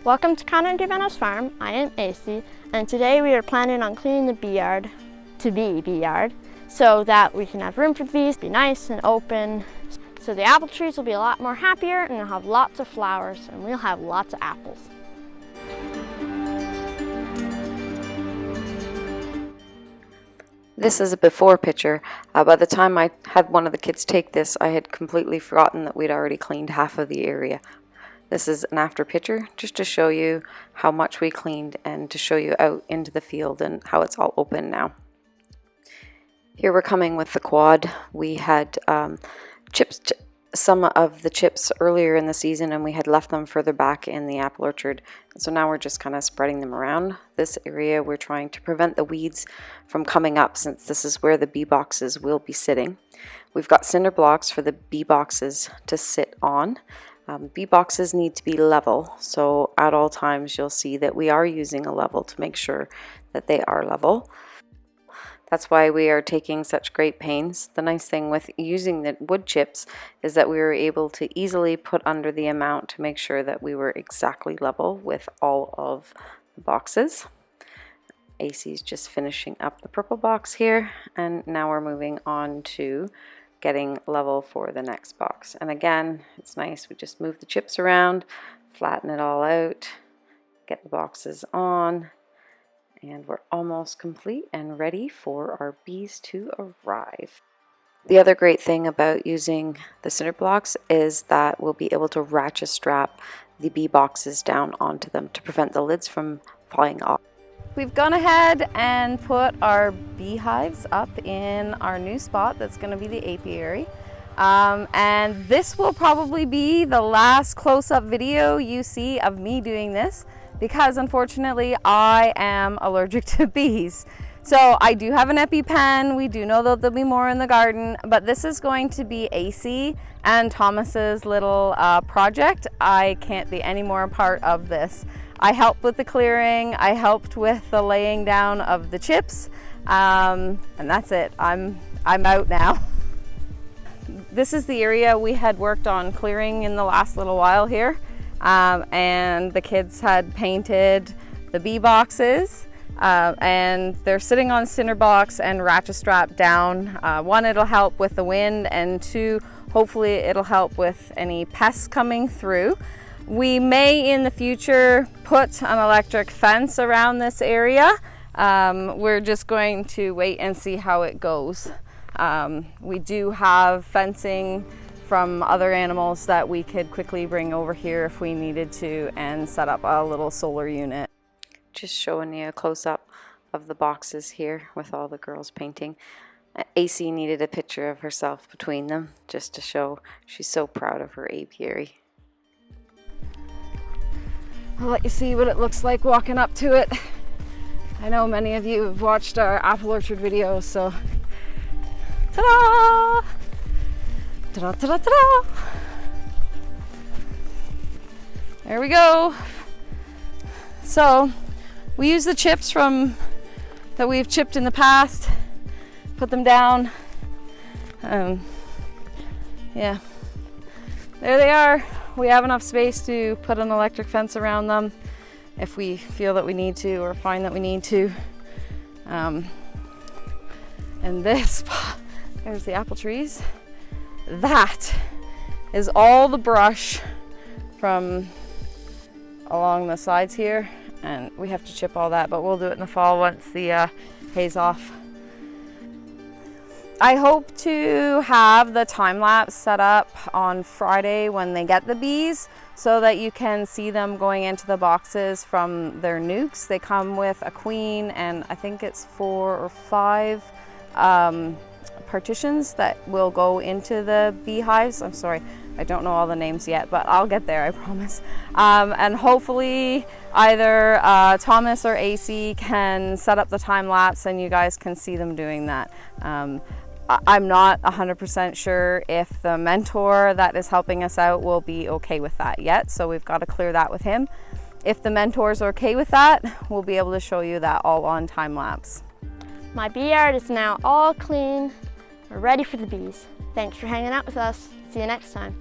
Welcome to Connerty Meadows Farm. I am AC, and today we are planning on cleaning the bee yard to be bee yard so that we can have room for the bees, be nice and open. So the apple trees will be a lot more happier and they'll have lots of flowers and we'll have lots of apples. This is a before picture. By the time I had one of the kids take this, I had completely forgotten that we'd already cleaned half of the area. This is an after picture, just to show you how much we cleaned and to show you out into the field and how it's all open now. Here we're coming with the quad. We had chipped some of the chips earlier in the season and we had left them further back in the apple orchard. So now we're just kind of spreading them around this area. We're trying to prevent the weeds from coming up since this is where the bee boxes will be sitting. We've got cinder blocks for the bee boxes to sit on. Bee boxes need to be level, so at all times you'll see that we are using a level to make sure that they are level. That's why we are taking such great pains. The nice thing with using the wood chips is that we were able to easily put under the amount to make sure that we were exactly level with all of the boxes. AC is just finishing up the purple box here, and now we're moving on to getting level for the next box. And again, it's nice, we just move the chips around, flatten it all out, get the boxes on, and we're almost complete and ready for our bees to arrive. The other great thing about using the cinder blocks is that we'll be able to ratchet strap the bee boxes down onto them to prevent the lids from falling off. We've gone ahead and put our beehives up in our new spot that's going to be the apiary. And this will probably be the last close-up video you see of me doing this because unfortunately I am allergic to bees. So I do have an EpiPen. We do know that there'll be more in the garden, but this is going to be AC and Thomas's little project. I can't be any more a part of this. I helped with the clearing, I helped with the laying down of the chips, and that's it. I'm out now. This is the area we had worked on clearing in the last little while here, and the kids had painted the bee boxes, and they're sitting on cinder blocks and ratchet strap down. One, it'll help with the wind, and two, hopefully it'll help with any pests coming through. We may in the future put an electric fence around this area. We're just going to wait and see how it goes. We do have fencing from other animals that we could quickly bring over here if we needed to and set up a little solar unit. Just showing you a close-up of the boxes here with all the girls painting. AC needed a picture of herself between them just to show she's so proud of her apiary. I'll let you see what it looks like walking up to it. I know many of you have watched our apple orchard videos, so ta-da! Ta-da, ta-da, ta-da! There we go. So we use the chips that we've chipped in the past, put them down. Yeah, there they are. We have enough space to put an electric fence around them if we feel that we need to or find that we need to. And this, there's the apple trees. That is all the brush from along the sides here, and we have to chip all that, but we'll do it in the fall once the hay's off. I hope to have the time lapse set up on Friday when they get the bees so that you can see them going into the boxes from their nukes. They come with a queen and I think it's 4 or 5 partitions that will go into the beehives. I'm sorry, I don't know all the names yet, but I'll get there, I promise. And hopefully either Thomas or AC can set up the time lapse and you guys can see them doing that. I'm not 100% sure if the mentor that is helping us out will be okay with that yet, so we've got to clear that with him. If the mentor's okay with that, we'll be able to show you that all on time lapse. My bee yard is now all clean. We're ready for the bees. Thanks for hanging out with us. See you next time.